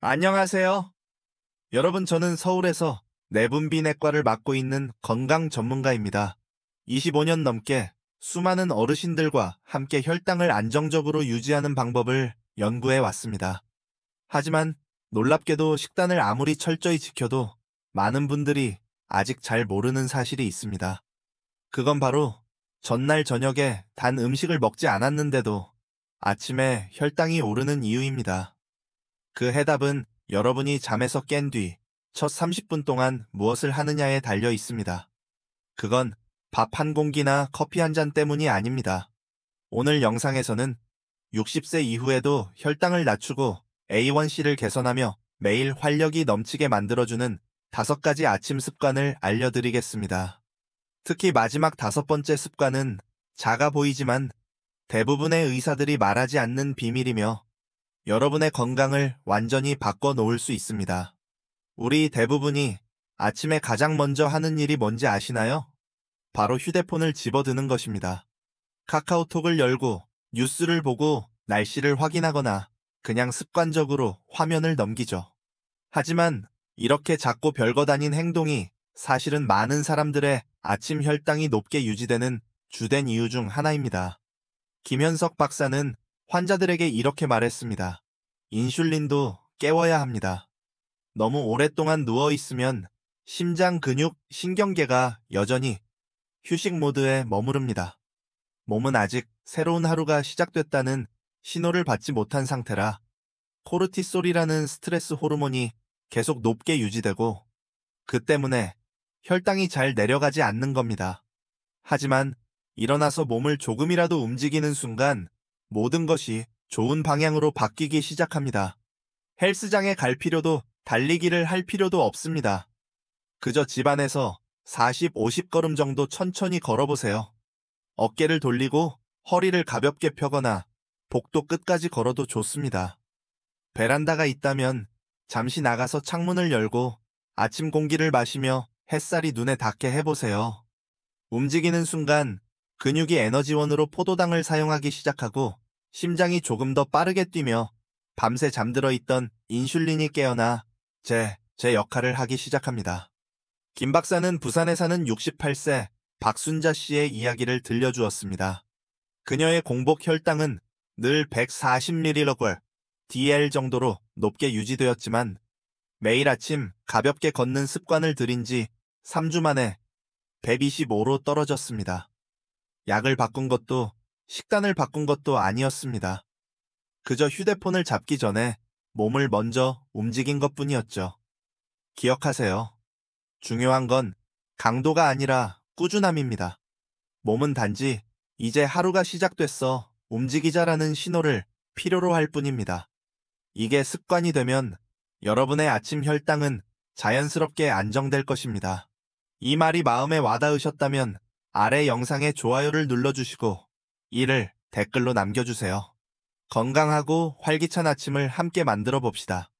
안녕하세요. 여러분, 저는 서울에서 내분비내과를 맡고 있는 건강 전문가입니다. 25년 넘게 수많은 어르신들과 함께 혈당을 안정적으로 유지하는 방법을 연구해 왔습니다. 하지만 놀랍게도 식단을 아무리 철저히 지켜도 많은 분들이 아직 잘 모르는 사실이 있습니다. 그건 바로 전날 저녁에 단 음식을 먹지 않았는데도 아침에 혈당이 오르는 이유입니다. 그 해답은 여러분이 잠에서 깬 뒤 첫 30분 동안 무엇을 하느냐에 달려 있습니다. 그건 밥 한 공기나 커피 한 잔 때문이 아닙니다. 오늘 영상에서는 60세 이후에도 혈당을 낮추고 A1C를 개선하며 매일 활력이 넘치게 만들어주는 5가지 아침 습관을 알려드리겠습니다. 특히 마지막 5번째 습관은 작아 보이지만 대부분의 의사들이 말하지 않는 비밀이며 여러분의 건강을 완전히 바꿔놓을 수 있습니다. 우리 대부분이 아침에 가장 먼저 하는 일이 뭔지 아시나요? 바로 휴대폰을 집어드는 것입니다. 카카오톡을 열고 뉴스를 보고 날씨를 확인하거나 그냥 습관적으로 화면을 넘기죠. 하지만 이렇게 작고 별것 아닌 행동이 사실은 많은 사람들의 아침 혈당이 높게 유지되는 주된 이유 중 하나입니다. 김현석 박사는 환자들에게 이렇게 말했습니다. 인슐린도 깨워야 합니다. 너무 오랫동안 누워있으면 심장 근육, 신경계가 여전히 휴식 모드에 머무릅니다. 몸은 아직 새로운 하루가 시작됐다는 신호를 받지 못한 상태라 코르티솔이라는 스트레스 호르몬이 계속 높게 유지되고 그 때문에 혈당이 잘 내려가지 않는 겁니다. 하지만 일어나서 몸을 조금이라도 움직이는 순간 모든 것이 좋은 방향으로 바뀌기 시작합니다. 헬스장에 갈 필요도 달리기를 할 필요도 없습니다. 그저 집안에서 40, 50걸음 정도 천천히 걸어보세요. 어깨를 돌리고 허리를 가볍게 펴거나 복도 끝까지 걸어도 좋습니다. 베란다가 있다면 잠시 나가서 창문을 열고 아침 공기를 마시며 햇살이 눈에 닿게 해보세요. 움직이는 순간 근육이 에너지원으로 포도당을 사용하기 시작하고 심장이 조금 더 빠르게 뛰며 밤새 잠들어 있던 인슐린이 깨어나 제 역할을 하기 시작합니다. 김 박사는 부산에 사는 68세 박순자 씨의 이야기를 들려주었습니다. 그녀의 공복 혈당은 늘 140mg DL 정도로 높게 유지되었지만 매일 아침 가볍게 걷는 습관을 들인 지 3주 만에 125로 떨어졌습니다. 약을 바꾼 것도 식단을 바꾼 것도 아니었습니다. 그저 휴대폰을 잡기 전에 몸을 먼저 움직인 것뿐이었죠. 기억하세요. 중요한 건 강도가 아니라 꾸준함입니다. 몸은 단지 이제 하루가 시작됐어 움직이자라는 신호를 필요로 할 뿐입니다. 이게 습관이 되면 여러분의 아침 혈당은 자연스럽게 안정될 것입니다. 이 말이 마음에 와닿으셨다면 아래 영상에 좋아요를 눌러주시고 이를 댓글로 남겨주세요. 건강하고 활기찬 아침을 함께 만들어 봅시다.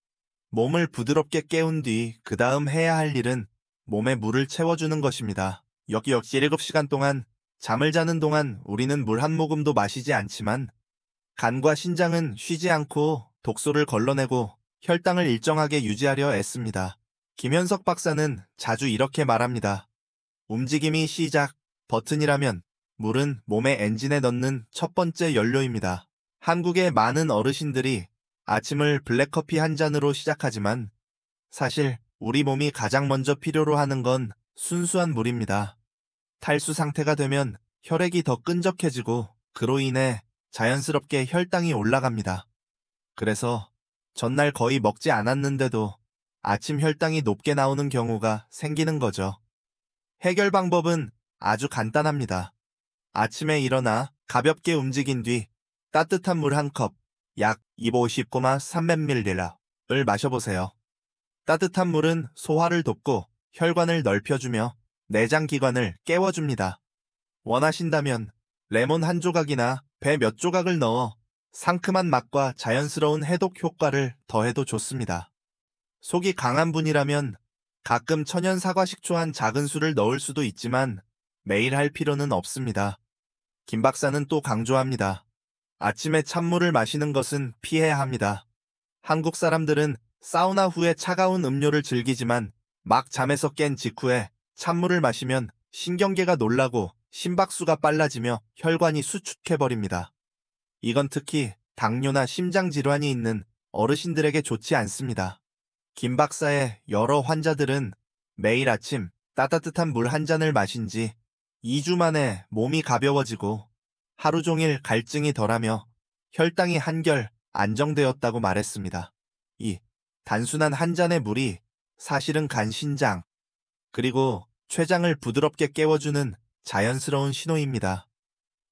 몸을 부드럽게 깨운 뒤 그 다음 해야 할 일은 몸에 물을 채워주는 것입니다. 역시 7시간 동안 잠을 자는 동안 우리는 물 한 모금도 마시지 않지만 간과 신장은 쉬지 않고 독소를 걸러내고 혈당을 일정하게 유지하려 애씁니다. 김현석 박사는 자주 이렇게 말합니다. 움직임이 시작 버튼이라면 물은 몸의 엔진에 넣는 첫 번째 연료입니다. 한국의 많은 어르신들이 아침을 블랙커피 한 잔으로 시작하지만 사실 우리 몸이 가장 먼저 필요로 하는 건 순수한 물입니다. 탈수 상태가 되면 혈액이 더 끈적해지고 그로 인해 자연스럽게 혈당이 올라갑니다. 그래서 전날 거의 먹지 않았는데도 아침 혈당이 높게 나오는 경우가 생기는 거죠. 해결 방법은 아주 간단합니다. 아침에 일어나 가볍게 움직인 뒤 따뜻한 물 한 컵, 약 250,300ml를 마셔보세요. 따뜻한 물은 소화를 돕고 혈관을 넓혀주며 내장 기관을 깨워줍니다. 원하신다면 레몬 한 조각이나 배 몇 조각을 넣어 상큼한 맛과 자연스러운 해독 효과를 더해도 좋습니다. 속이 강한 분이라면 가끔 천연 사과 식초 한 작은 술을 넣을 수도 있지만 매일 할 필요는 없습니다. 김 박사는 또 강조합니다. 아침에 찬물을 마시는 것은 피해야 합니다. 한국 사람들은 사우나 후에 차가운 음료를 즐기지만 막 잠에서 깬 직후에 찬물을 마시면 신경계가 놀라고 심박수가 빨라지며 혈관이 수축해버립니다. 이건 특히 당뇨나 심장질환이 있는 어르신들에게 좋지 않습니다. 김 박사의 여러 환자들은 매일 아침 따뜻한 물 한 잔을 마신 지 2주 만에 몸이 가벼워지고 하루 종일 갈증이 덜하며 혈당이 한결 안정되었다고 말했습니다. 이 단순한 한 잔의 물이 사실은 간 신장, 그리고 췌장을 부드럽게 깨워주는 자연스러운 신호입니다.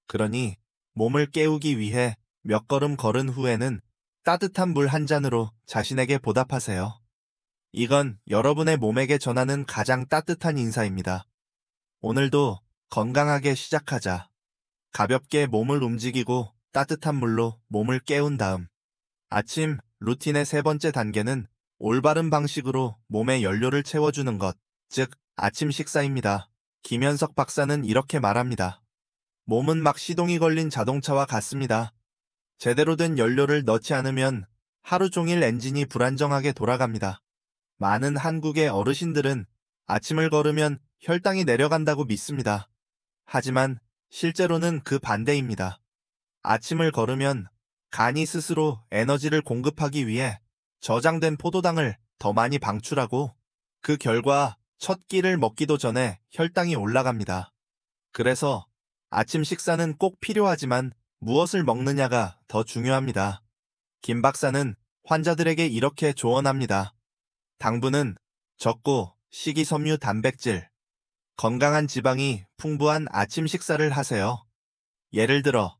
그러니 몸을 깨우기 위해 몇 걸음 걸은 후에는 따뜻한 물 한 잔으로 자신에게 보답하세요. 이건 여러분의 몸에게 전하는 가장 따뜻한 인사입니다. 오늘도 건강하게 시작하자. 가볍게 몸을 움직이고 따뜻한 물로 몸을 깨운 다음 아침 루틴의 세 번째 단계는 올바른 방식으로 몸에 연료를 채워주는 것, 즉 아침 식사입니다. 김현석 박사는 이렇게 말합니다. 몸은 막 시동이 걸린 자동차와 같습니다. 제대로 된 연료를 넣지 않으면 하루 종일 엔진이 불안정하게 돌아갑니다. 많은 한국의 어르신들은 아침을 걸으면 혈당이 내려간다고 믿습니다. 하지만 실제로는 그 반대입니다. 아침을 걸으면 간이 스스로 에너지를 공급하기 위해 저장된 포도당을 더 많이 방출하고 그 결과 첫 끼를 먹기도 전에 혈당이 올라갑니다. 그래서 아침 식사는 꼭 필요하지만 무엇을 먹느냐가 더 중요합니다. 김 박사는 환자들에게 이렇게 조언합니다. 당분은 적고 식이섬유 단백질, 건강한 지방이 풍부한 아침 식사를 하세요. 예를 들어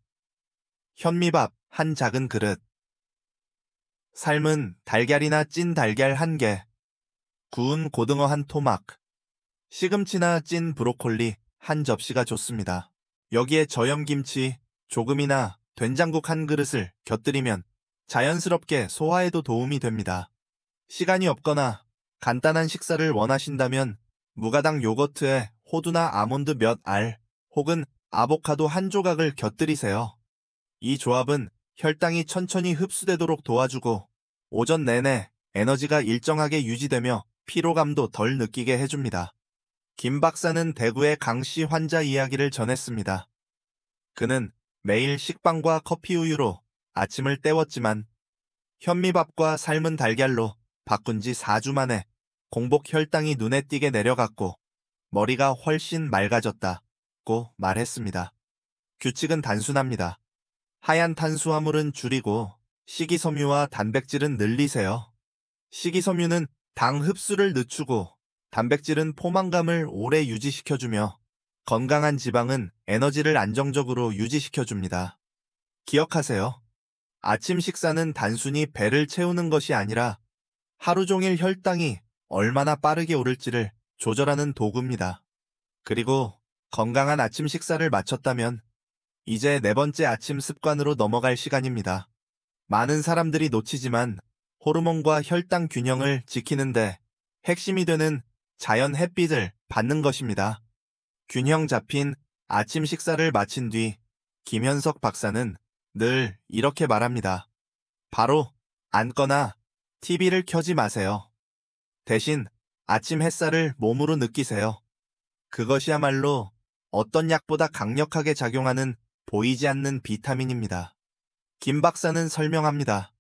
현미밥 한 작은 그릇, 삶은 달걀이나 찐 달걀 한 개, 구운 고등어 한 토막, 시금치나 찐 브로콜리 한 접시가 좋습니다. 여기에 저염김치 조금이나 된장국 한 그릇을 곁들이면 자연스럽게 소화에도 도움이 됩니다. 시간이 없거나 간단한 식사를 원하신다면 무가당 요거트에 호두나 아몬드 몇 알 혹은 아보카도 한 조각을 곁들이세요. 이 조합은 혈당이 천천히 흡수되도록 도와주고 오전 내내 에너지가 일정하게 유지되며 피로감도 덜 느끼게 해줍니다. 김 박사는 대구의 강씨 환자 이야기를 전했습니다. 그는 매일 식빵과 커피 우유로 아침을 때웠지만 현미밥과 삶은 달걀로 바꾼 지 4주 만에 공복 혈당이 눈에 띄게 내려갔고 머리가 훨씬 맑아졌다고 말했습니다. 규칙은 단순합니다. 하얀 탄수화물은 줄이고 식이섬유와 단백질은 늘리세요. 식이섬유는 당 흡수를 늦추고 단백질은 포만감을 오래 유지시켜주며 건강한 지방은 에너지를 안정적으로 유지시켜줍니다. 기억하세요. 아침 식사는 단순히 배를 채우는 것이 아니라 하루 종일 혈당이 얼마나 빠르게 오를지를 조절하는 도구입니다. 그리고 건강한 아침 식사를 마쳤다면 이제 네 번째 아침 습관으로 넘어갈 시간입니다. 많은 사람들이 놓치지만 호르몬과 혈당 균형을 지키는데 핵심이 되는 자연 햇빛을 받는 것입니다. 균형 잡힌 아침 식사를 마친 뒤 김현석 박사는 늘 이렇게 말합니다. 바로 앉거나 TV를 켜지 마세요. 대신 아침 햇살을 몸으로 느끼세요. 그것이야말로 어떤 약보다 강력하게 작용하는 보이지 않는 비타민입니다. 김 박사는 설명합니다.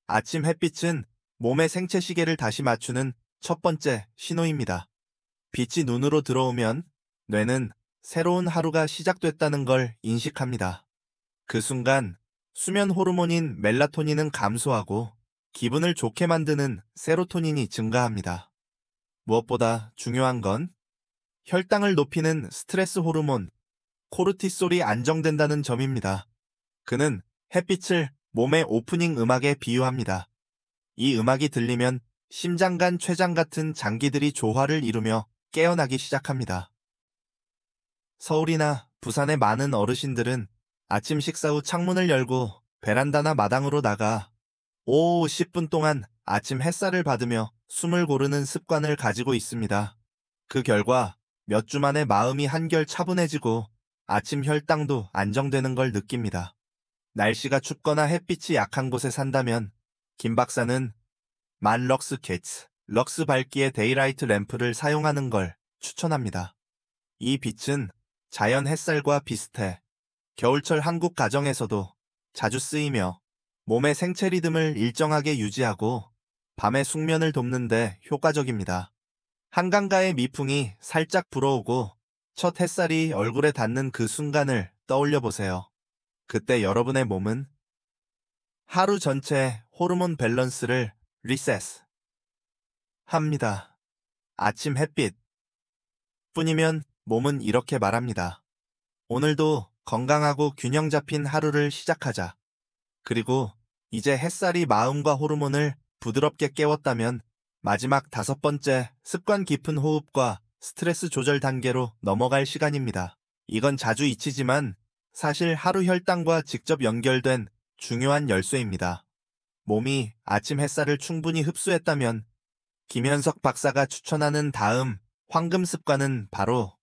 아침 햇빛은 몸의 생체 시계를 다시 맞추는 첫 번째 신호입니다. 빛이 눈으로 들어오면 뇌는 새로운 하루가 시작됐다는 걸 인식합니다. 그 순간 수면 호르몬인 멜라토닌은 감소하고 기분을 좋게 만드는 세로토닌이 증가합니다. 무엇보다 중요한 건 혈당을 높이는 스트레스 호르몬 코르티솔이 안정된다는 점입니다. 그는 햇빛을 몸의 오프닝 음악에 비유합니다. 이 음악이 들리면 심장간 췌장 같은 장기들이 조화를 이루며 깨어나기 시작합니다. 서울이나 부산의 많은 어르신들은 아침 식사 후 창문을 열고 베란다나 마당으로 나가 10분 동안 아침 햇살을 받으며 숨을 고르는 습관을 가지고 있습니다. 그 결과 몇 주 만에 마음이 한결 차분해지고 아침 혈당도 안정되는 걸 느낍니다. 날씨가 춥거나 햇빛이 약한 곳에 산다면 김 박사는 만 럭스 게츠, 럭스 밝기의 데이라이트 램프를 사용하는 걸 추천합니다. 이 빛은 자연 햇살과 비슷해 겨울철 한국 가정에서도 자주 쓰이며 몸의 생체 리듬을 일정하게 유지하고 밤의 숙면을 돕는 데 효과적입니다. 한강가의 미풍이 살짝 불어오고 첫 햇살이 얼굴에 닿는 그 순간을 떠올려 보세요. 그때 여러분의 몸은 하루 전체 호르몬 밸런스를 리셋 합니다. 아침 햇빛 뿐이면 몸은 이렇게 말합니다. 오늘도 건강하고 균형 잡힌 하루를 시작하자. 그리고 이제 햇살이 마음과 호르몬을 부드럽게 깨웠다면 마지막 5번째 습관 깊은 호흡과 스트레스 조절 단계로 넘어갈 시간입니다. 이건 자주 잊히지만 사실 하루 혈당과 직접 연결된 중요한 열쇠입니다. 몸이 아침 햇살을 충분히 흡수했다면 김현석 박사가 추천하는 다음 황금 습관은 바로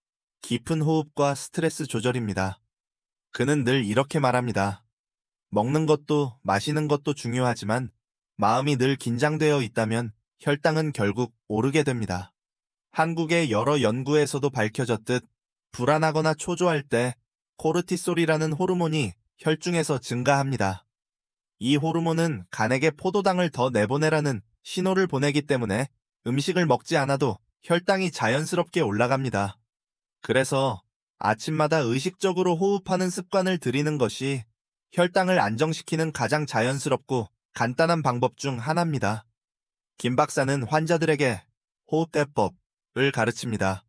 깊은 호흡과 스트레스 조절입니다. 그는 늘 이렇게 말합니다. 먹는 것도 마시는 것도 중요하지만 마음이 늘 긴장되어 있다면 혈당은 결국 오르게 됩니다. 한국의 여러 연구에서도 밝혀졌듯 불안하거나 초조할 때 코르티솔이라는 호르몬이 혈중에서 증가합니다. 이 호르몬은 간에게 포도당을 더 내보내라는 신호를 보내기 때문에 음식을 먹지 않아도 혈당이 자연스럽게 올라갑니다. 그래서 아침마다 의식적으로 호흡하는 습관을 들이는 것이 혈당을 안정시키는 가장 자연스럽고 간단한 방법 중 하나입니다. 김 박사는 환자들에게 호흡대법을 가르칩니다.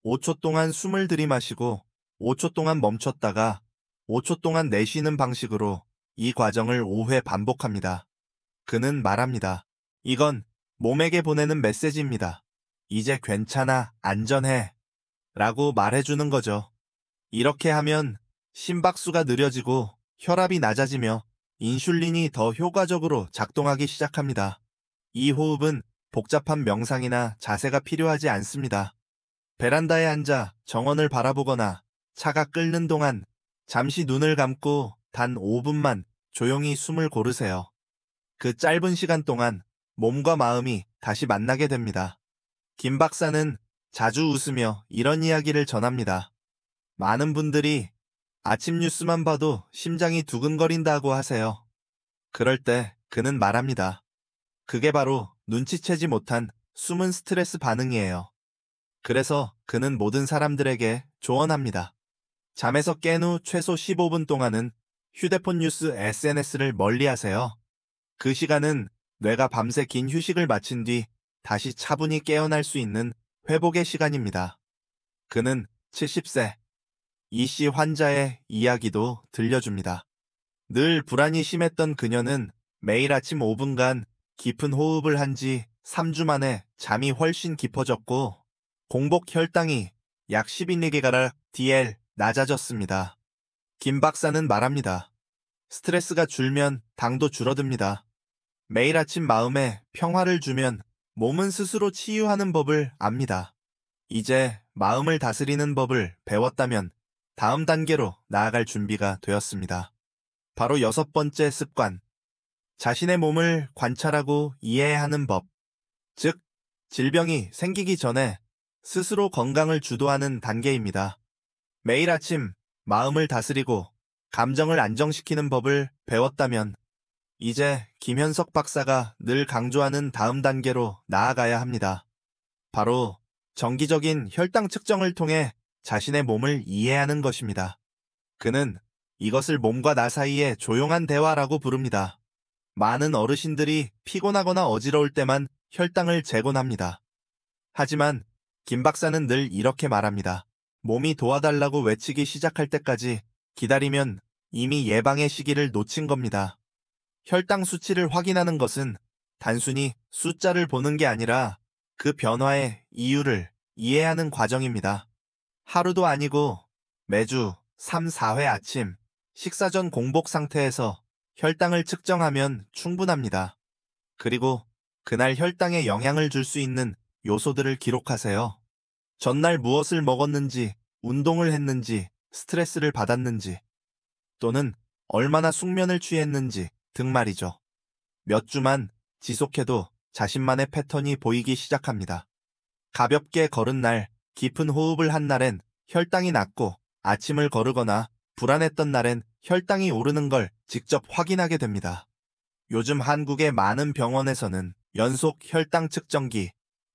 5초 동안 숨을 들이마시고 5초 동안 멈췄다가 5초 동안 내쉬는 방식으로 이 과정을 5회 반복합니다. 그는 말합니다. 이건 몸에게 보내는 메시지입니다. 이제 괜찮아, 안전해 라고 말해주는 거죠. 이렇게 하면 심박수가 느려지고 혈압이 낮아지며 인슐린이 더 효과적으로 작동하기 시작합니다. 이 호흡은 복잡한 명상이나 자세가 필요하지 않습니다. 베란다에 앉아 정원을 바라보거나 차가 끓는 동안 잠시 눈을 감고 단 5분만 조용히 숨을 고르세요. 그 짧은 시간 동안 몸과 마음이 다시 만나게 됩니다. 김 박사는 자주 웃으며 이런 이야기를 전합니다. 많은 분들이 아침 뉴스만 봐도 심장이 두근거린다고 하세요. 그럴 때 그는 말합니다. 그게 바로 눈치채지 못한 숨은 스트레스 반응이에요. 그래서 그는 모든 사람들에게 조언합니다. 잠에서 깬 후 최소 15분 동안은 휴대폰 뉴스 SNS를 멀리하세요. 그 시간은 뇌가 밤새 긴 휴식을 마친 뒤 다시 차분히 깨어날 수 있는 회복의 시간입니다. 그는 70세 이씨 환자의 이야기도 들려줍니다. 늘 불안이 심했던 그녀는 매일 아침 5분간 깊은 호흡을 한 지 3주 만에 잠이 훨씬 깊어졌고 공복 혈당이 약 12mg DL 낮아졌습니다. 김 박사는 말합니다. 스트레스가 줄면 당도 줄어듭니다. 매일 아침 마음에 평화를 주면 몸은 스스로 치유하는 법을 압니다. 이제 마음을 다스리는 법을 배웠다면 다음 단계로 나아갈 준비가 되었습니다. 바로 6번째 습관. 자신의 몸을 관찰하고 이해하는 법. 즉, 질병이 생기기 전에 스스로 건강을 주도하는 단계입니다. 매일 아침 마음을 다스리고 감정을 안정시키는 법을 배웠다면 이제 김현석 박사가 늘 강조하는 다음 단계로 나아가야 합니다. 바로 정기적인 혈당 측정을 통해 자신의 몸을 이해하는 것입니다. 그는 이것을 몸과 나 사이의 조용한 대화라고 부릅니다. 많은 어르신들이 피곤하거나 어지러울 때만 혈당을 재곤 합니다. 하지만 김 박사는 늘 이렇게 말합니다. 몸이 도와달라고 외치기 시작할 때까지 기다리면 이미 예방의 시기를 놓친 겁니다. 혈당 수치를 확인하는 것은 단순히 숫자를 보는 게 아니라 그 변화의 이유를 이해하는 과정입니다. 하루도 아니고 매주 3, 4회 아침 식사 전 공복 상태에서 혈당을 측정하면 충분합니다. 그리고 그날 혈당에 영향을 줄 수 있는 요소들을 기록하세요. 전날 무엇을 먹었는지, 운동을 했는지, 스트레스를 받았는지, 또는 얼마나 숙면을 취했는지 등 말이죠. 몇 주만 지속해도 자신만의 패턴이 보이기 시작합니다. 가볍게 걸은 날, 깊은 호흡을 한 날엔 혈당이 낮고 아침을 거르거나 불안했던 날엔 혈당이 오르는 걸 직접 확인하게 됩니다. 요즘 한국의 많은 병원에서는 연속 혈당 측정기,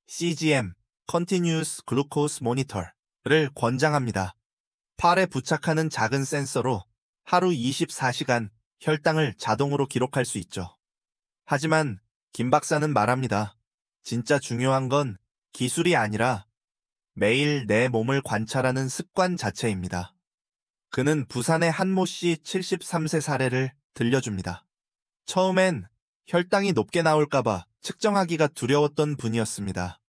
CGM, Continuous Glucose Monitor를 권장합니다. 팔에 부착하는 작은 센서로 하루 24시간 혈당을 자동으로 기록할 수 있죠. 하지만 김 박사는 말합니다. 진짜 중요한 건 기술이 아니라 매일 내 몸을 관찰하는 습관 자체입니다. 그는 부산의 한모 씨 73세 사례를 들려줍니다. 처음엔 혈당이 높게 나올까봐 측정하기가 두려웠던 분이었습니다.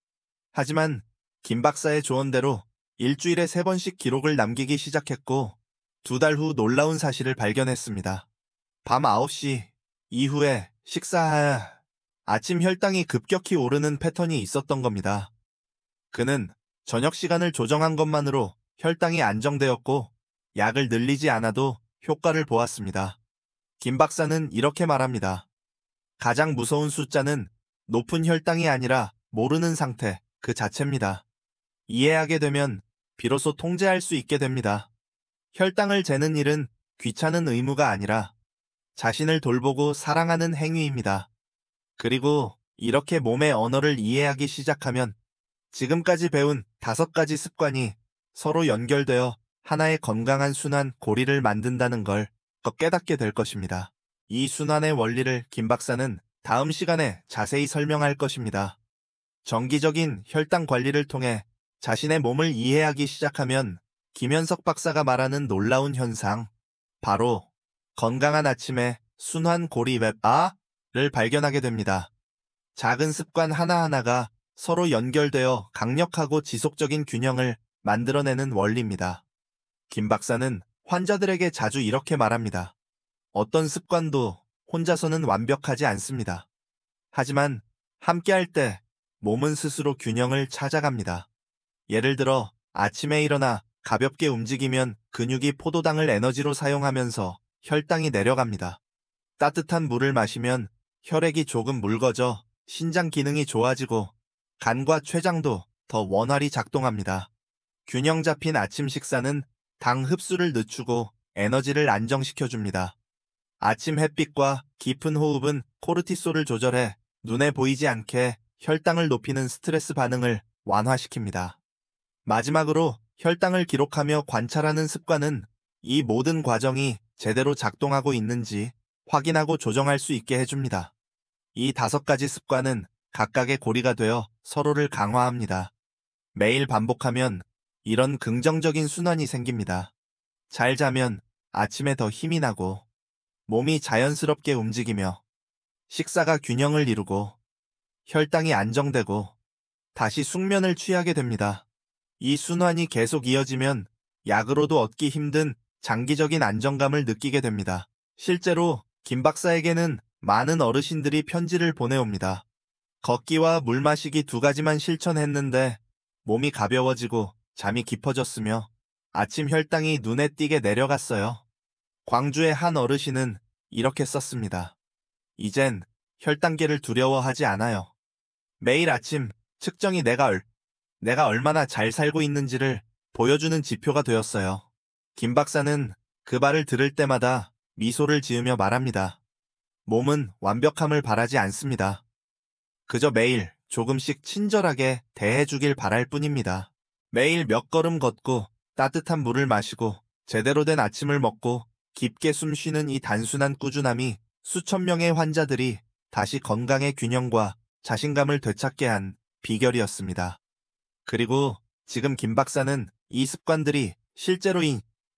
하지만 김 박사의 조언대로 일주일에 3번씩 기록을 남기기 시작했고 2달 후 놀라운 사실을 발견했습니다. 밤 9시 이후에 아침 혈당이 급격히 오르는 패턴이 있었던 겁니다. 그는 저녁 시간을 조정한 것만으로 혈당이 안정되었고 약을 늘리지 않아도 효과를 보았습니다. 김 박사는 이렇게 말합니다. 가장 무서운 숫자는 높은 혈당이 아니라 모르는 상태 그 자체입니다. 이해하게 되면 비로소 통제할 수 있게 됩니다. 혈당을 재는 일은 귀찮은 의무가 아니라 자신을 돌보고 사랑하는 행위입니다. 그리고 이렇게 몸의 언어를 이해하기 시작하면 지금까지 배운 5가지 습관이 서로 연결되어 하나의 건강한 순환 고리를 만든다는 걸 더 깨닫게 될 것입니다. 이 순환의 원리를 김 박사는 다음 시간에 자세히 설명할 것입니다. 정기적인 혈당 관리를 통해 자신의 몸을 이해하기 시작하면 김현석 박사가 말하는 놀라운 현상, 바로 건강한 아침에 순환 고리 웹를 발견하게 됩니다. 작은 습관 하나하나가 서로 연결되어 강력하고 지속적인 균형을 만들어내는 원리입니다. 김 박사는 환자들에게 자주 이렇게 말합니다. 어떤 습관도 혼자서는 완벽하지 않습니다. 하지만 함께할 때 몸은 스스로 균형을 찾아갑니다. 예를 들어 아침에 일어나 가볍게 움직이면 근육이 포도당을 에너지로 사용하면서 혈당이 내려갑니다. 따뜻한 물을 마시면 혈액이 조금 묽어져 신장 기능이 좋아지고 간과 췌장도 더 원활히 작동합니다. 균형 잡힌 아침 식사는 당 흡수를 늦추고 에너지를 안정시켜줍니다. 아침 햇빛과 깊은 호흡은 코르티솔을 조절해 눈에 보이지 않게 혈당을 높이는 스트레스 반응을 완화시킵니다. 마지막으로 혈당을 기록하며 관찰하는 습관은 이 모든 과정이 제대로 작동하고 있는지 확인하고 조정할 수 있게 해줍니다. 이 5가지 습관은 각각의 고리가 되어 서로를 강화합니다. 매일 반복하면 이런 긍정적인 순환이 생깁니다. 잘 자면 아침에 더 힘이 나고 몸이 자연스럽게 움직이며 식사가 균형을 이루고 혈당이 안정되고 다시 숙면을 취하게 됩니다. 이 순환이 계속 이어지면 약으로도 얻기 힘든 장기적인 안정감을 느끼게 됩니다. 실제로 김 박사에게는 많은 어르신들이 편지를 보내옵니다. 걷기와 물 마시기 2가지만 실천했는데 몸이 가벼워지고 잠이 깊어졌으며 아침 혈당이 눈에 띄게 내려갔어요. 광주의 한 어르신은 이렇게 썼습니다. 이젠 혈당계를 두려워하지 않아요. 매일 아침 측정이 내가 얼마나 잘 살고 있는지를 보여주는 지표가 되었어요. 김 박사는 그 말을 들을 때마다 미소를 지으며 말합니다. 몸은 완벽함을 바라지 않습니다. 그저 매일 조금씩 친절하게 대해주길 바랄 뿐입니다. 매일 몇 걸음 걷고 따뜻한 물을 마시고 제대로 된 아침을 먹고 깊게 숨 쉬는 이 단순한 꾸준함이 수천 명의 환자들이 다시 건강의 균형과 자신감을 되찾게 한 비결이었습니다. 그리고 지금 김 박사는 이 습관들이 실제로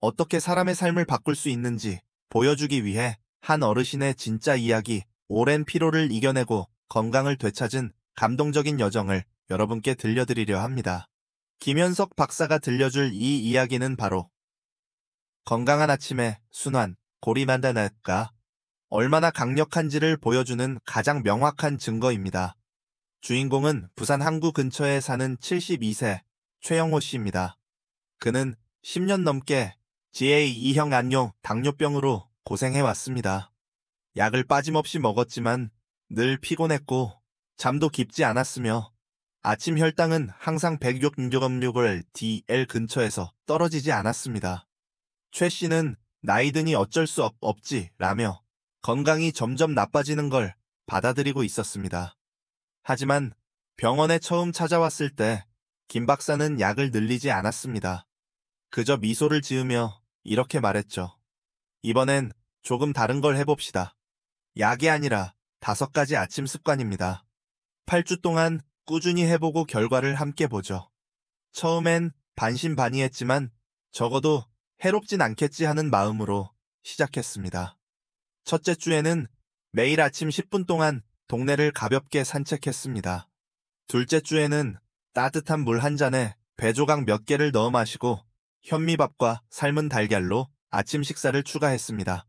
어떻게 사람의 삶을 바꿀 수 있는지 보여주기 위해 한 어르신의 진짜 이야기, 오랜 피로를 이겨내고 건강을 되찾은 감동적인 여정을 여러분께 들려드리려 합니다. 김현석 박사가 들려줄 이 이야기는 바로 건강한 아침의 순환, 고리 만드는가 얼마나 강력한지를 보여주는 가장 명확한 증거입니다. 주인공은 부산 항구 근처에 사는 72세 최영호 씨입니다. 그는 10년 넘게 GA2형 안용 당뇨병으로 고생해왔습니다. 약을 빠짐없이 먹었지만 늘 피곤했고 잠도 깊지 않았으며 아침 혈당은 항상 106.6을 DL 근처에서 떨어지지 않았습니다. 최 씨는 나이 드니 어쩔 수 없지 라며 건강이 점점 나빠지는 걸 받아들이고 있었습니다. 하지만 병원에 처음 찾아왔을 때 김 박사는 약을 늘리지 않았습니다. 그저 미소를 지으며 이렇게 말했죠. 이번엔 조금 다른 걸 해봅시다. 약이 아니라 5가지 아침 습관입니다. 8주 동안 꾸준히 해보고 결과를 함께 보죠. 처음엔 반신반의했지만 적어도 해롭진 않겠지 하는 마음으로 시작했습니다. 첫째 주에는 매일 아침 10분 동안 동네를 가볍게 산책했습니다. 둘째 주에는 따뜻한 물 한 잔에 배조각 몇 개를 넣어 마시고 현미밥과 삶은 달걀로 아침 식사를 추가했습니다.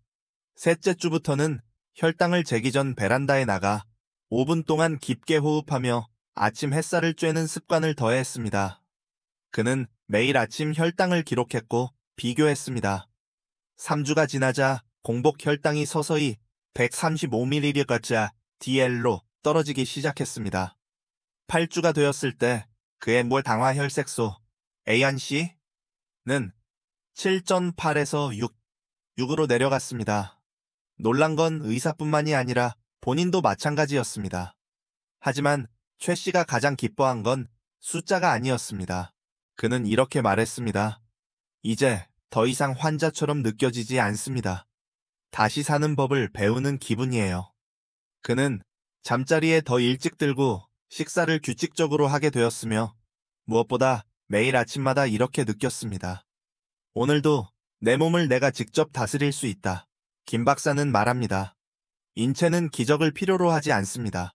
셋째 주부터는 혈당을 재기 전 베란다에 나가 5분 동안 깊게 호흡하며 아침 햇살을 쬐는 습관을 더했습니다. 그는 매일 아침 혈당을 기록했고 비교했습니다. 3주가 지나자 공복 혈당이 서서히 135mg까지 DL로 떨어지기 시작했습니다. 8주가 되었을 때 그의 물 당화 혈색소 A1C는 7.8에서 6으로 내려갔습니다. 놀란 건 의사뿐만이 아니라 본인도 마찬가지였습니다. 하지만 최 씨가 가장 기뻐한 건 숫자가 아니었습니다. 그는 이렇게 말했습니다. 이제 더 이상 환자처럼 느껴지지 않습니다. 다시 사는 법을 배우는 기분이에요. 그는 잠자리에 더 일찍 들고 식사를 규칙적으로 하게 되었으며 무엇보다 매일 아침마다 이렇게 느꼈습니다. 오늘도 내 몸을 내가 직접 다스릴 수 있다. 김 박사는 말합니다. 인체는 기적을 필요로 하지 않습니다.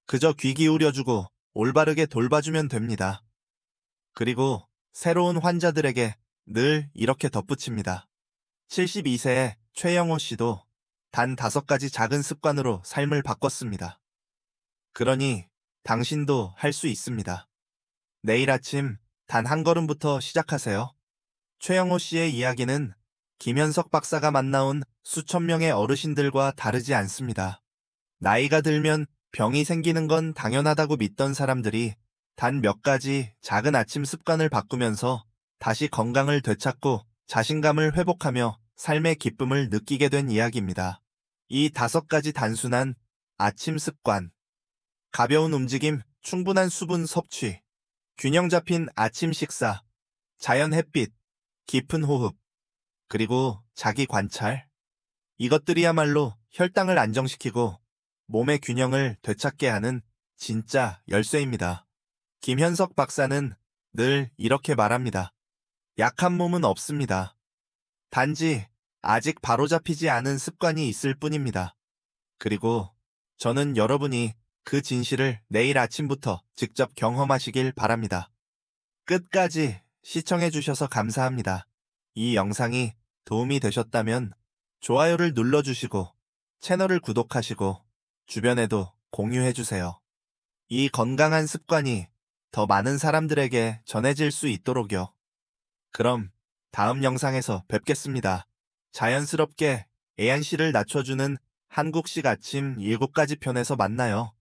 그저 귀 기울여주고 올바르게 돌봐주면 됩니다. 그리고 새로운 환자들에게 늘 이렇게 덧붙입니다. 72세의 최영호 씨도 단 5가지 작은 습관으로 삶을 바꿨습니다. 그러니 당신도 할 수 있습니다. 내일 아침 단 한 걸음부터 시작하세요. 최영호 씨의 이야기는 김현석 박사가 만나온 수천 명의 어르신들과 다르지 않습니다. 나이가 들면 병이 생기는 건 당연하다고 믿던 사람들이 단 몇 가지 작은 아침 습관을 바꾸면서 다시 건강을 되찾고 자신감을 회복하며 삶의 기쁨을 느끼게 된 이야기입니다. 이 5가지 단순한 아침 습관, 가벼운 움직임, 충분한 수분 섭취, 균형 잡힌 아침 식사, 자연 햇빛, 깊은 호흡, 그리고 자기 관찰. 이것들이야말로 혈당을 안정시키고 몸의 균형을 되찾게 하는 진짜 열쇠입니다. 김현석 박사는 늘 이렇게 말합니다. 약한 몸은 없습니다. 단지 아직 바로잡히지 않은 습관이 있을 뿐입니다. 그리고 저는 여러분이 그 진실을 내일 아침부터 직접 경험하시길 바랍니다. 끝까지 시청해주셔서 감사합니다. 이 영상이 도움이 되셨다면 좋아요를 눌러주시고 채널을 구독하시고 주변에도 공유해주세요. 이 건강한 습관이 더 많은 사람들에게 전해질 수 있도록요. 그럼 다음 영상에서 뵙겠습니다. 자연스럽게 애안씨를 낮춰주는 한국식 아침 7가지 편에서 만나요.